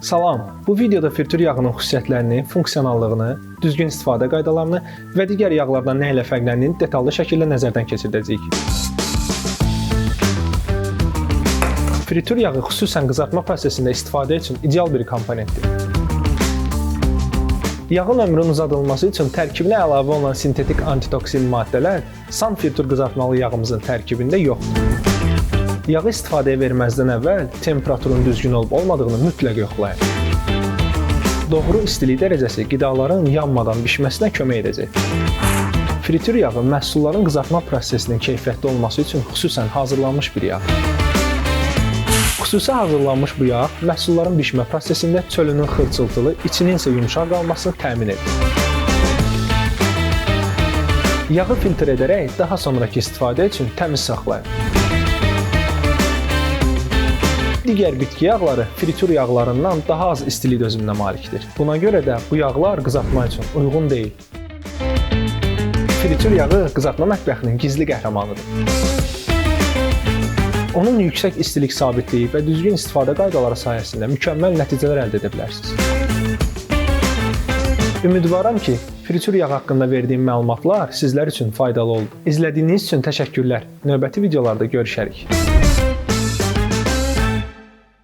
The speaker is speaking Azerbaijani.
Salam, bu videoda fritur yağının xüsusiyyətlərini, funksionallığını, düzgün istifadə qaydalarını və digər yağlardan nə ilə fərqləndiyini detallı şəkildə nəzərdən keçirdəcəyik. Fritur yağı xüsusən qızartma prosesində istifadə üçün ideal bir komponentdir. Yağın ömrünün uzadılması üçün tərkibinə əlavə olunan sintetik antitoksin maddələr san fritur qızartmalı yağımızın tərkibində yoxdur. Yağı istifadəyə verməzdən əvvəl temperaturun düzgün olub-olmadığını mütləq yoxlayın. Doğru istilik dərəcəsi qidaların yanmadan bişməsinə kömək edəcək. Fritur yağı məhsulların qızartma prosesinin keyfiyyətli olması üçün xüsusən hazırlanmış bir yağ. Xüsusi hazırlanmış bu yağ məhsulların bişmə prosesində çölünün xırçıltılı, içinin isə yumşaq qalmasını təmin edir. Yağı filtr edərək daha sonraki istifadə üçün təmiz saxlayın. Digər bitki yağları fritur yağlarından daha az istilik dözümünə malikdir. Buna görə də bu yağlar qızartma üçün uyğun deyil. Fritur yağı qızartma mətbəxinin gizli qəhrəmanıdır. Onun yüksək istilik sabitliyi və düzgün istifadə qaydaları sayəsində mükəmməl nəticələr əldə edə bilərsiniz. Ümidvaram ki, fritur yağı haqqında verdiyim məlumatlar sizlər üçün faydalı oldu. İzlədiyiniz üçün təşəkkürlər. Növbəti videolarda görüşərik.